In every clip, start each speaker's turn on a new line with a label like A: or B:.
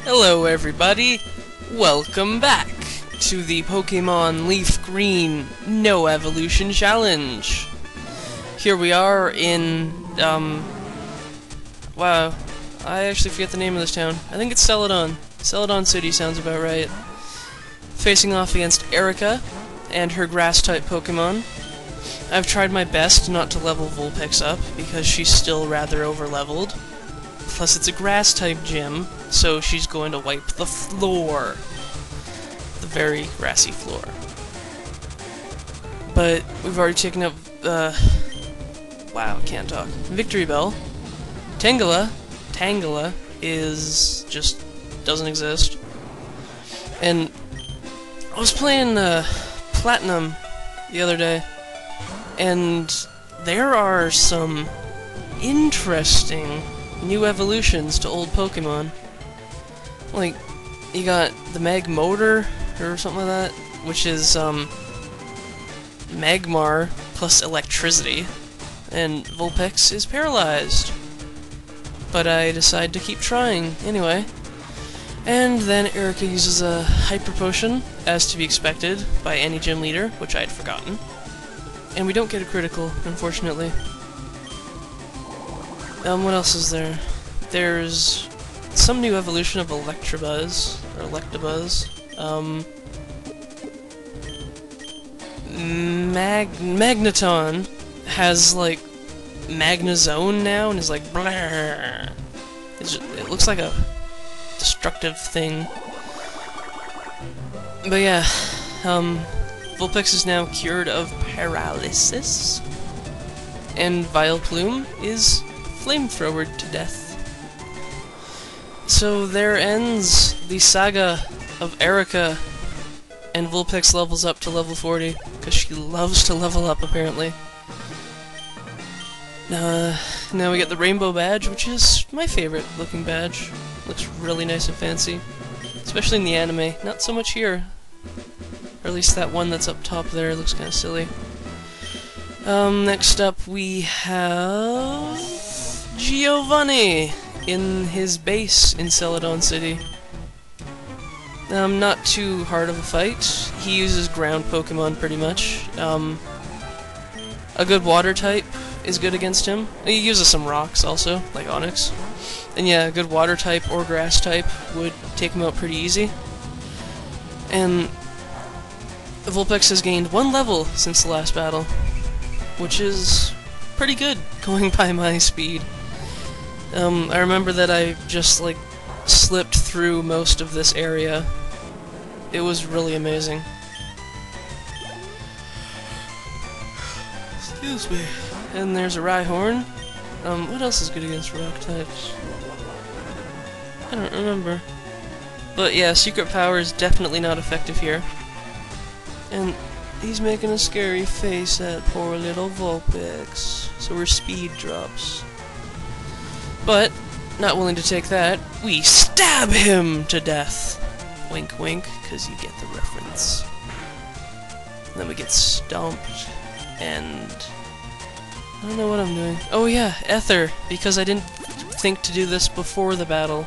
A: Hello everybody, welcome back to the Pokémon Leaf Green No Evolution Challenge. Here we are in, wow, I actually forget the name of this town. I think it's Celadon. Celadon City sounds about right. Facing off against Erika and her Grass-type Pokémon. I've tried my best not to level Vulpix up, because she's still rather over-leveled. Plus it's a Grass-type gym, so she's going to wipe the floor. The very grassy floor. But we've already taken up, wow, I can't talk. Victory Bell. Tangela is just doesn't exist. And I was playing Platinum the other day, and there are some interesting new evolutions to old Pokemon. Like, you got the Magmotor, or something like that, which is, Magmar plus electricity, and Vulpix is paralyzed. But I decide to keep trying, anyway. And then Erika uses a Hyper Potion, as to be expected by any gym leader, which I had forgotten. And we don't get a critical, unfortunately. What else is there? There's some new evolution of Electabuzz, or Electabuzz. Magneton has, like, Magnezone now, and is like, bleh. It looks like a destructive thing. But yeah, Vulpix is now cured of paralysis, and Vileplume is flamethrowered to death. So there ends the saga of Erika, and Vulpix levels up to level 40, because she loves to level up, apparently. Now we get the Rainbow Badge, which is my favorite looking badge. Looks really nice and fancy, especially in the anime. Not so much here. Or at least that one that's up top there looks kind of silly. Next up we have Giovanni in his base in Celadon City. Not too hard of a fight. He uses ground Pokemon pretty much. A good water type is good against him. He uses some rocks also, like Onyx. And yeah, a good water type or grass type would take him out pretty easy. And Vulpix has gained 1 level since the last battle, which is pretty good, going by my speed. I remember that I just, like, slipped through most of this area. It was really amazing. Excuse me. And there's a Rhyhorn. What else is good against rock types? I don't remember. But yeah, Secret Power is definitely not effective here. And he's making a scary face at poor little Vulpix. So her speed drops. But, not willing to take that, we stab him to death! Wink wink, because you get the reference. And then we get stomped, and I don't know what I'm doing. Oh yeah, Ether, because I didn't think to do this before the battle.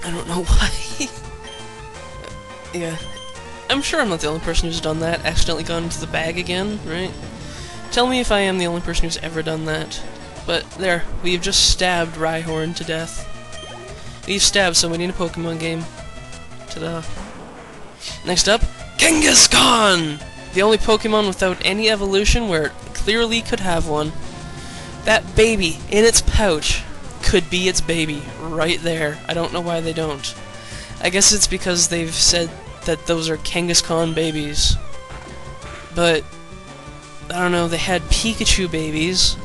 A: I don't know why. Yeah. I'm sure I'm not the only person who's done that, accidentally gone into the bag again, right? Tell me if I am the only person who's ever done that. But there, we've just stabbed Rhyhorn to death. We've stabbed somebody in a Pokemon game. Ta-da. Next up, Kangaskhan! The only Pokemon without any evolution where it clearly could have one. That baby in its pouch could be its baby right there. I don't know why they don't. I guess it's because they've said that those are Kangaskhan babies. But I don't know, they had Pikachu babies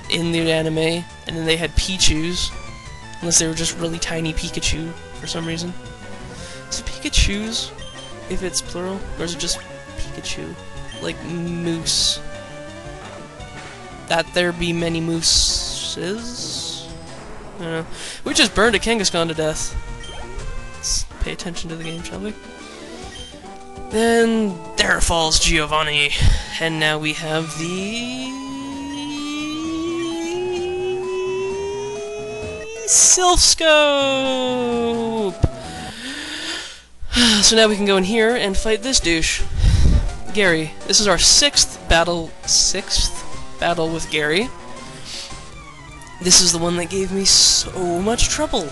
A: in the anime, and then they had Pichus, unless they were just really tiny Pikachu for some reason. Is it Pikachus if it's plural, or is it just Pikachu? Like moose. That there be many mooses? I don't know. We just burned a Kangaskhan to death. Let's pay attention to the game, shall we? And there falls Giovanni. And now we have the Sylph Scope! So now we can go in here and fight this douche. Gary. This is our sixth battle with Gary. This is the one that gave me so much trouble.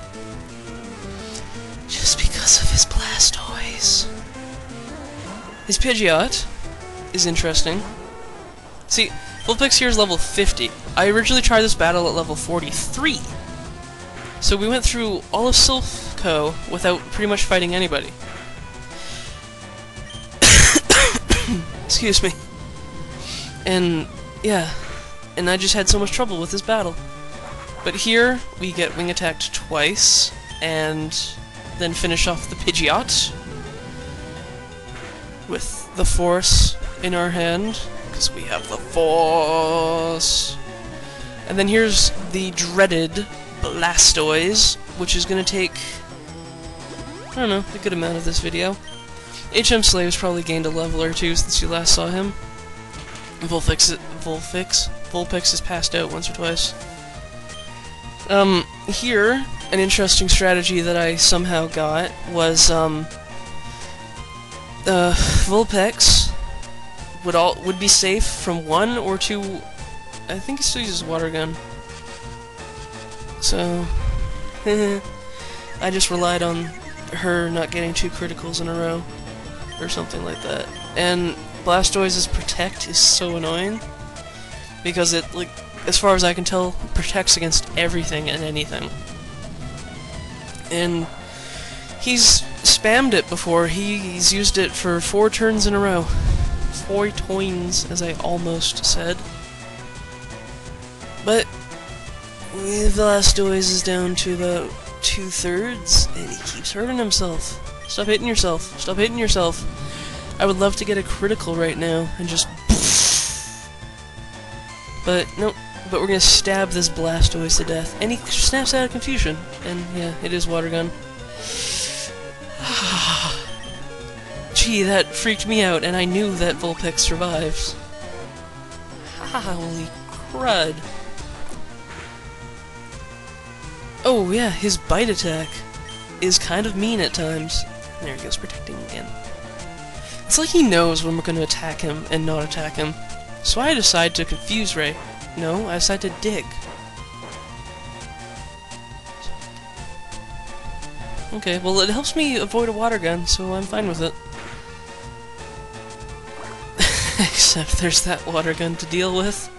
A: Just because of his Blastoise. His Pidgeot is interesting. See, Vulpix here is level 50. I originally tried this battle at level 43. So we went through all of Sylph Co. without pretty much fighting anybody. Excuse me. And, yeah. And I just had so much trouble with this battle. But here, we get wing attacked twice, and then finish off the Pidgeot with the Force in our hand, because we have the Force. And then here's the dreaded Blastoise, which is going to take, I don't know, a good amount of this video. HM Slave's probably gained a level or two since you last saw him. Vulpix has passed out once or twice. Here, an interesting strategy that I somehow got was, Vulpix would be safe from 1 or 2, I think he still uses Water Gun. So, I just relied on her not getting 2 criticals in a row, or something like that. And Blastoise's Protect is so annoying, because it, like, as far as I can tell, protects against everything and anything. And he's spammed it before. He's used it for 4 turns in a row. 4 toins, as I almost said. But Blastoise is down to about 2/3, and he keeps hurting himself. Stop hitting yourself. Stop hitting yourself. I would love to get a critical right now and just... But, nope. But we're gonna stab this Blastoise to death. And he snaps out of confusion. And, yeah, it is Water Gun. Gee, that freaked me out, and I knew that Vulpix survives. Holy crud. Oh, yeah, his bite attack is kind of mean at times. There he goes, protecting again. It's like he knows when we're going to attack him and not attack him. So I decide to Confuse Ray. No, I decide to Dig. Okay, well it helps me avoid a Water Gun, so I'm fine with it. Except there's that Water Gun to deal with.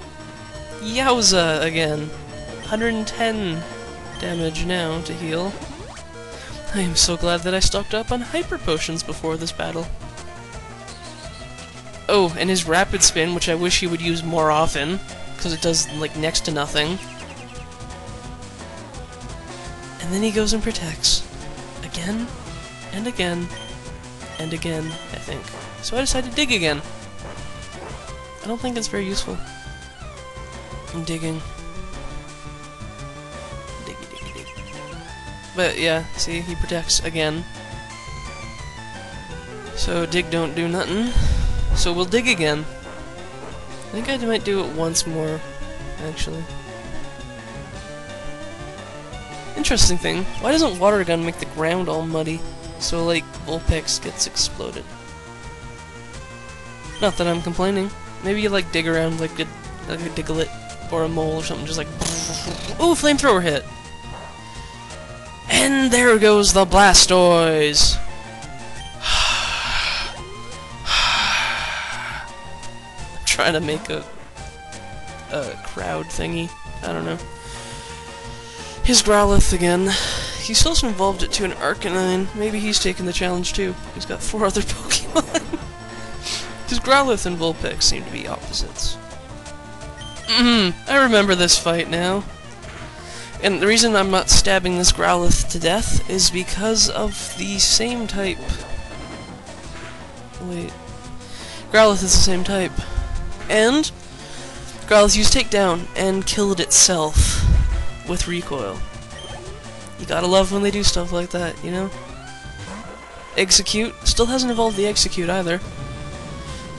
A: Yowza again. 110 damage now to heal. I am so glad that I stocked up on Hyper Potions before this battle. Oh, and his Rapid Spin, which I wish he would use more often, because it does, like, next to nothing. And then he goes and protects. Again, and again, and again, I think. So I decided to dig again. I don't think it's very useful. I'm digging. Diggy, diggy, dig. But yeah, see, he protects again. So dig don't do nothing. So we'll dig again. I think I might do it once more, actually. Interesting thing, why doesn't Water Gun make the ground all muddy? So, like, Vulpix gets exploded. Not that I'm complaining. Maybe you, like, dig around like a Diglett or a mole or something, just like... Ooh, Flamethrower hit! And there goes the Blastoise! I'm trying to make a crowd thingy. I don't know. His Growlithe again. He still hasn't evolved it to an Arcanine. Maybe he's taken the challenge too. He's got 4 other Pokemon. His Growlithe and Vulpix seem to be opposites. I remember this fight now. And the reason I'm not stabbing this Growlithe to death is because of the same type. Wait. Growlithe is the same type. And Growlithe used Takedown and killed itself with recoil. You gotta love when they do stuff like that, you know? Execute. Still hasn't evolved the Execute either.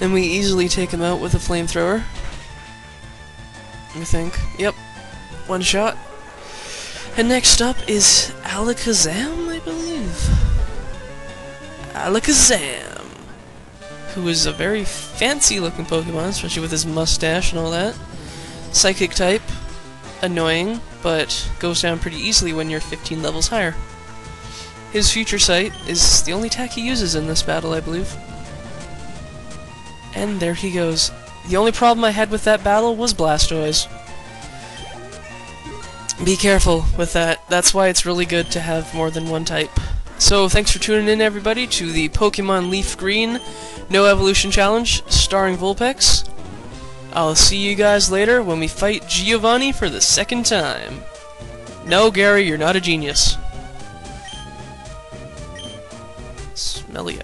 A: And we easily take him out with a Flamethrower. I think. Yep. One shot. And next up is Alakazam, I believe. Alakazam, who is a very fancy-looking Pokemon, especially with his mustache and all that. Psychic type, annoying, but goes down pretty easily when you're 15 levels higher. His Future Sight is the only attack he uses in this battle, I believe. And there he goes. The only problem I had with that battle was Blastoise. Be careful with that. That's why it's really good to have more than one type. So, thanks for tuning in, everybody, to the Pokemon Leaf Green No Evolution Challenge, starring Vulpix. I'll see you guys later when we fight Giovanni for the second time. No, Gary, you're not a genius. Smelly.